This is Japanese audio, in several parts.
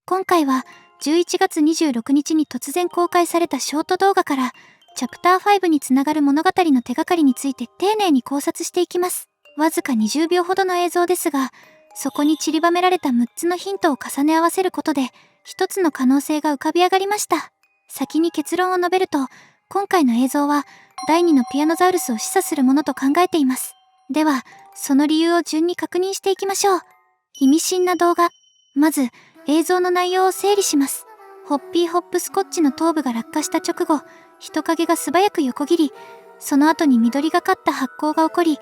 今回は11月26日に突然公開されたショート動画からチャプター5につながる物語の手がかりについて丁寧に考察していきます。わずか20秒ほどの映像ですが、そこに散りばめられた6つのヒントを重ね合わせることで一つの可能性が浮かび上がりました。先に結論を述べると、今回の映像は第2のピアノザウルスを示唆するものと考えています。では、その理由を順に確認していきましょう。意味深な動画。まず、映像の内容を整理します。ホッピーホップスコッチの頭部が落下した直後、人影が素早く横切り、その後に緑がかった発光が起こり、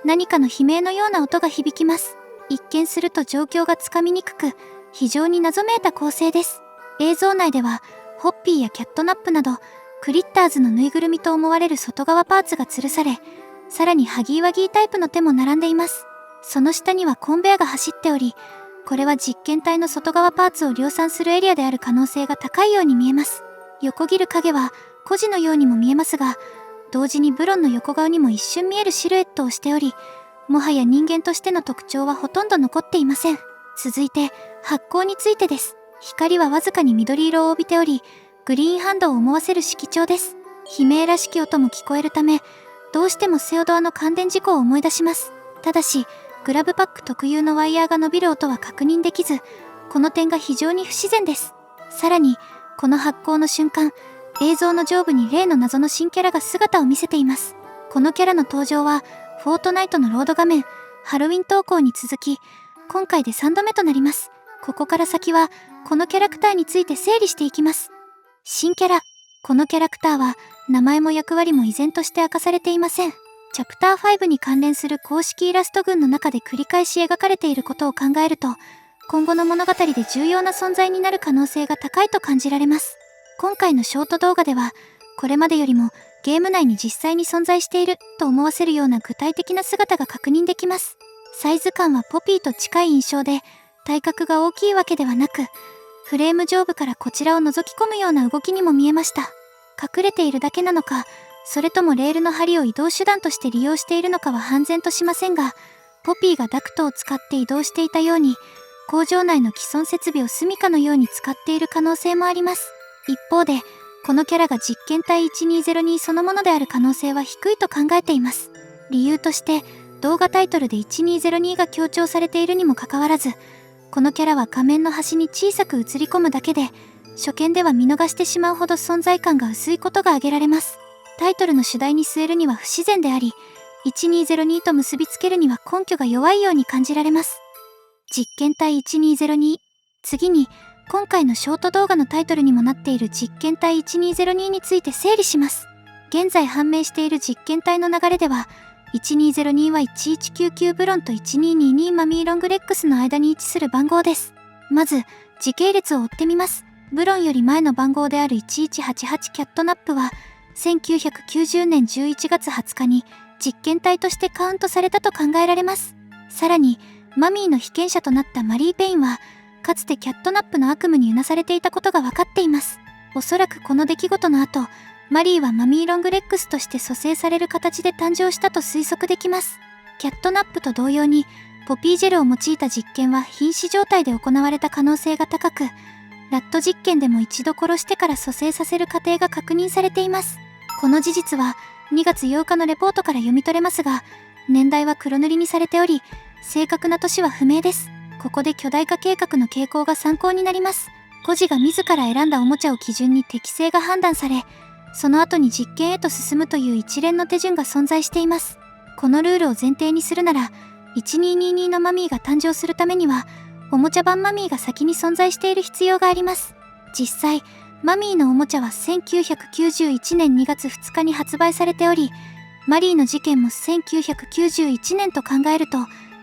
何かの悲鳴のような音が響きます。一見すると状況がつかみにくく、非常に謎めいた構成です。映像内では、ホッピーやキャットナップなど、クリッターズのぬいぐるみと思われる外側パーツが吊るされ、さらにハギーワギータイプの手も並んでいます。その下にはコンベアが走っており、これは実験体の外側パーツを量産するエリアである可能性が高いように見えます。横切る影は孤児のようにも見えますが、同時にブロンの横顔にも一瞬見えるシルエットをしており、もはや人間としての特徴はほとんど残っていません。続いて、発光についてです。光はわずかに緑色を帯びており、グリーンハンドを思わせる色調です。悲鳴らしき音も聞こえるため、どうしてもセオドアの感電事故を思い出します。ただし、グラブパック特有のワイヤーが伸びる音は確認できず、この点が非常に不自然です。さらに、この発光の瞬間、映像の上部に例の謎の新キャラが姿を見せています。このキャラの登場は、フォートナイトのロード画面、ハロウィン投稿に続き、今回で3度目となります。ここから先は、このキャラクターについて整理していきます。新キャラ。このキャラクターは、名前も役割も依然として明かされていません。チャプター5に関連する公式イラスト群の中で繰り返し描かれていることを考えると、今後の物語で重要な存在になる可能性が高いと感じられます。今回のショート動画では、これまでよりもゲーム内に実際に存在していると思わせるような具体的な姿が確認できます。サイズ感はポピーと近い印象で、体格が大きいわけではなく、フレーム上部からこちらを覗き込むような動きにも見えました。隠れているだけなのか、それともレールの梁を移動手段として利用しているのかは判然としませんが、ポピーがダクトを使って移動していたように、工場内の既存設備を住処のように使っている可能性もあります。一方で、このキャラが実験体1202そのものである可能性は低いと考えています。理由として、動画タイトルで1202が強調されているにもかかわらず、このキャラは画面の端に小さく映り込むだけで、初見では見逃してしまうほど存在感が薄いことが挙げられます。タイトルの主題に据えるには不自然であり、1202と結びつけるには根拠が弱いように感じられます。実験体1202。次に、今回のショート動画のタイトルにもなっている実験体1202について整理します。現在判明している実験体の流れでは、1202は1199ブロンと1222マミーロングレックスの間に位置する番号です。まず、時系列を追ってみます。ブロンより前の番号である1188キャットナップは、1990年11月20日に実験体としてカウントされたと考えられます。さらに、マミーの被験者となったマリー・ペインは、かつてキャットナップの悪夢にうなされていたことが分かっています。おそらくこの出来事の後、マリーはマミー・ロングレックスとして蘇生される形で誕生したと推測できます。キャットナップと同様に、ポピージェルを用いた実験は瀕死状態で行われた可能性が高く、ラット実験でも一度殺してから蘇生させる過程が確認されています。この事実は2月8日のレポートから読み取れますが、年代は黒塗りにされており、正確な年は不明です。ここで巨大化計画の傾向が参考になります。孤児が自ら選んだおもちゃを基準に適性が判断され、その後に実験へと進むという一連の手順が存在しています。このルールを前提にするなら、1222のマミーが誕生するためには、おもちゃ版マミーが先に存在している必要があります。実際、マミーのおもちゃは1991年2月2日に発売されており、マリーの事件も1991年と考えると、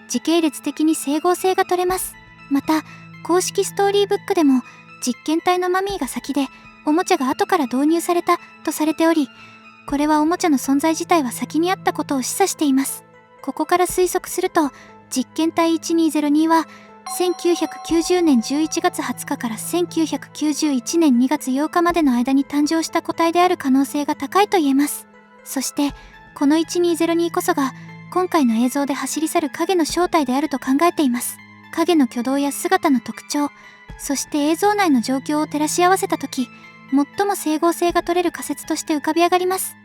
時系列的に整合性が取れます。また、公式ストーリーブックでも、実験体のマミーが先で、おもちゃが後から導入されたとされており、これはおもちゃの存在自体は先にあったことを示唆しています。ここから推測すると、実験体1202は、1990年11月20日から1991年2月8日までの間に誕生した個体である可能性が高いと言えます。そして、この1202こそが、今回の映像で走り去る影の正体であると考えています。影の挙動や姿の特徴、そして映像内の状況を照らし合わせたとき、最も整合性が取れる仮説として浮かび上がります。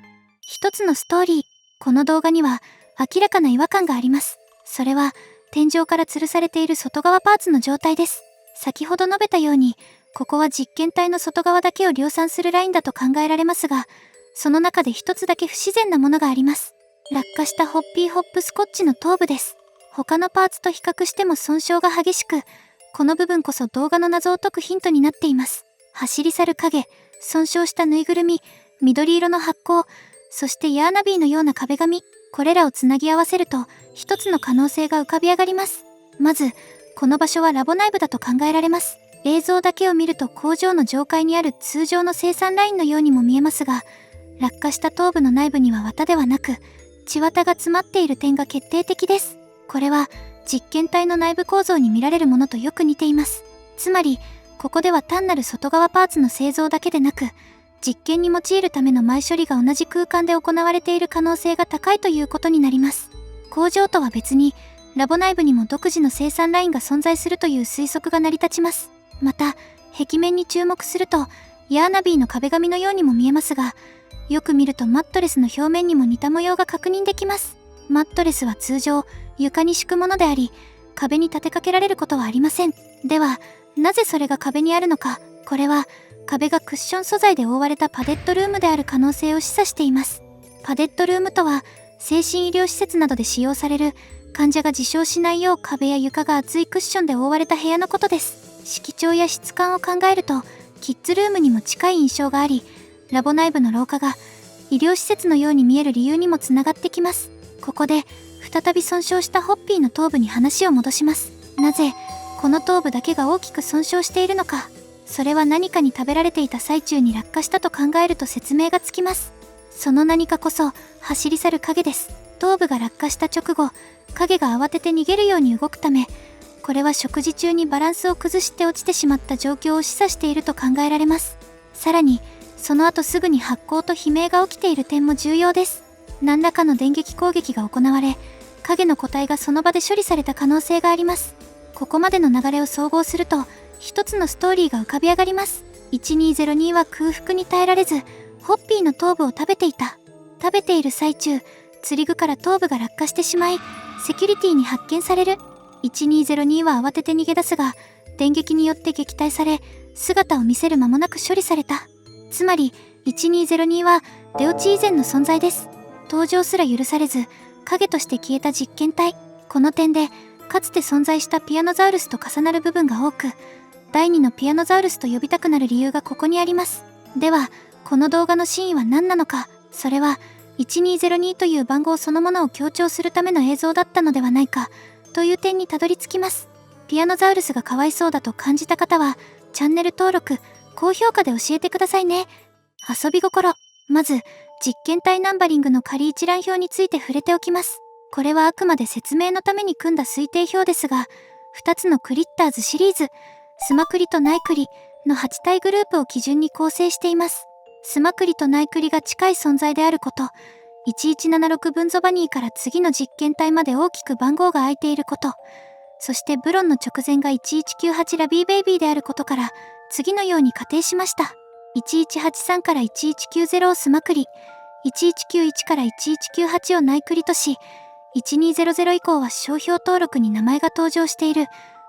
一つのストーリー。この動画には明らかな違和感があります。それは天井から吊るされている外側パーツの状態です。先ほど述べたように、ここは実験体の外側だけを量産するラインだと考えられますが、その中で一つだけ不自然なものがあります。落下したホッピーホップスコッチの頭部です。他のパーツと比較しても損傷が激しく、この部分こそ動画の謎を解くヒントになっています。走り去る影、損傷したぬいぐるみ、緑色の発光、そしてヤーナビーのような壁紙、これらをつなぎ合わせると一つの可能性が浮かび上がります。まず、この場所はラボ内部だと考えられます。映像だけを見ると工場の上階にある通常の生産ラインのようにも見えますが、落下した頭部の内部には綿ではなく、血綿が詰まっている点が決定的です。これは実験体の内部構造に見られるものとよく似ています。つまり、ここでは単なる外側パーツの製造だけでなく、実験に用いるための前処理が同じ空間で行われている可能性が高いということになります。工場とは別に、ラボ内部にも独自の生産ラインが存在するという推測が成り立ちます。また、壁面に注目すると、ヤーナビーの壁紙のようにも見えますが、よく見るとマットレスの表面にも似た模様が確認できます。マットレスは通常、床に敷くものであり、壁に立てかけられることはありません。では、なぜそれが壁にあるのか。これは、壁がクッション素材で覆われたパデッドルームである可能性を示唆しています。パデッドルームとは、精神医療施設などで使用される、患者が自傷しないよう壁や床が厚いクッションで覆われた部屋のことです。色調や質感を考えると、キッズルームにも近い印象があり、ラボ内部の廊下が医療施設のように見える理由にもつながってきます。ここで、再び損傷したホッピーの頭部に話を戻します。なぜ、この頭部だけが大きく損傷しているのか。それは何かに食べられていた最中に落下したと考えると説明がつきます。その何かこそ、走り去る影です。頭部が落下した直後、影が慌てて逃げるように動くため、これは食事中にバランスを崩して落ちてしまった状況を示唆していると考えられます。さらに、その後すぐに発光と悲鳴が起きている点も重要です。何らかの電撃攻撃が行われ、影の個体がその場で処理された可能性があります。ここまでの流れを総合すると、一つのストーリーが浮かび上がります。1202は空腹に耐えられず、ホッピーの頭部を食べていた。食べている最中、釣り具から頭部が落下してしまい、セキュリティに発見される。1202は慌てて逃げ出すが、電撃によって撃退され、姿を見せる間もなく処理された。つまり、1202は出落ち以前の存在です。登場すら許されず、影として消えた実験体。この点で、かつて存在したピアノザウルスと重なる部分が多く、第2のピアノザウルスと呼びたくなる理由がここにあります。では、この動画の真意は何なのか。それは、1202という番号そのものを強調するための映像だったのではないか、という点にたどり着きます。ピアノザウルスがかわいそうだと感じた方は、チャンネル登録、高評価で教えてくださいね。遊び心。まず、実験体ナンバリングの仮一覧表について触れておきます。これはあくまで説明のために組んだ推定表ですが、2つのクリッターズシリーズ、スマクリとナイクリの8体グループを基準に構成しています。スマクリとナイクリが近い存在であること、1176分ゾバニーから次の実験体まで大きく番号が空いていること、そしてブロンの直前が1198ラビーベイビーであることから、次のように仮定しました。1183から1190をスマクリ、1191から1198をナイクリとし、1200以降は商標登録に名前が登場している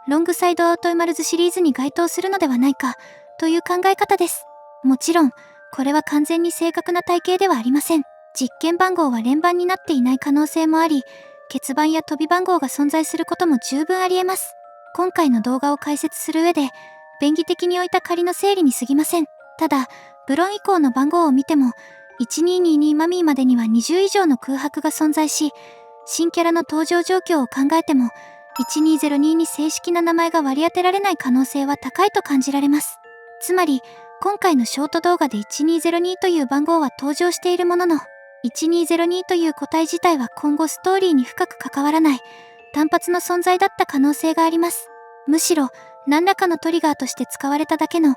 ロングサイドアウトエマルズシリーズに該当するのではないかという考え方です。もちろん、これは完全に正確な体系ではありません。実験番号は連番になっていない可能性もあり、欠番や飛び番号が存在することも十分あり得ます。今回の動画を解説する上で、便宜的に置いた仮の整理に過ぎません。ただ、ブロン以降の番号を見ても、1222マミーまでには20以上の空白が存在し、新キャラの登場状況を考えても、1202に正式な名前が割り当てられない可能性は高いと感じられます。つまり、今回のショート動画で1202という番号は登場しているものの、1202という個体自体は今後ストーリーに深く関わらない単発の存在だった可能性があります。むしろ、何らかのトリガーとして使われただけの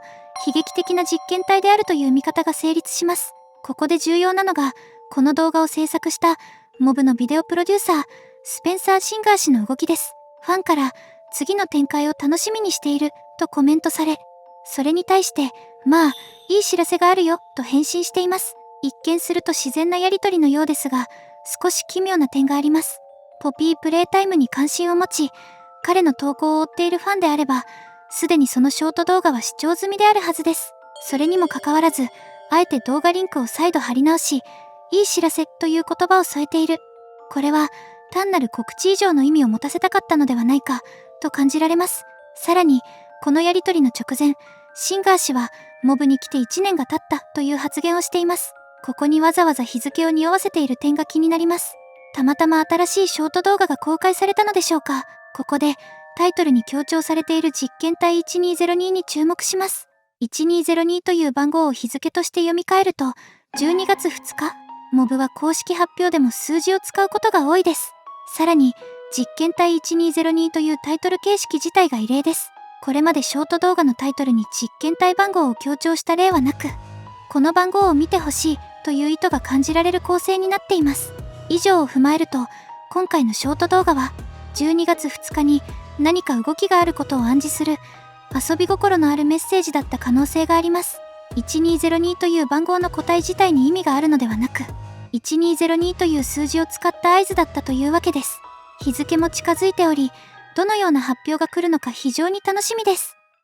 悲劇的な実験体であるという見方が成立します。ここで重要なのが、この動画を制作したモブのビデオプロデューサー、スペンサー・シンガー氏の動きです。ファンから次の展開を楽しみにしているとコメントされ、それに対して、まあ、いい知らせがあるよ、と返信しています。一見すると自然なやりとりのようですが、少し奇妙な点があります。ポピープレイタイムに関心を持ち、彼の投稿を追っているファンであれば、すでにそのショート動画は視聴済みであるはずです。それにもかかわらず、あえて動画リンクを再度貼り直し、いい知らせという言葉を添えている。これは、単なる告知以上の意味を持たせたかったのではないか、と感じられます。さらに、このやりとりの直前、シンガー氏は、モブに来て1年が経ったという発言をしています。ここにわざわざ日付を匂わせている点が気になります。たまたま新しいショート動画が公開されたのでしょうか。ここで、タイトルに強調されている実験体1202に注目します。1202という番号を日付として読み替えると、12月2日、モブは公式発表でも数字を使うことが多いです。さらに、実験体1202というタイトル形式自体が異例です。これまでショート動画のタイトルに実験体番号を強調した例はなく、この番号を見てほしいという意図が感じられる構成になっています。以上を踏まえると、今回のショート動画は、12月2日に何か動きがあることを暗示する、遊び心のあるメッセージだった可能性があります。1202という番号の個体自体に意味があるのではなく、1202という数字を使った合図だったというわけです。日付も近づいており、どのような発表が来るのか非常に楽しみです。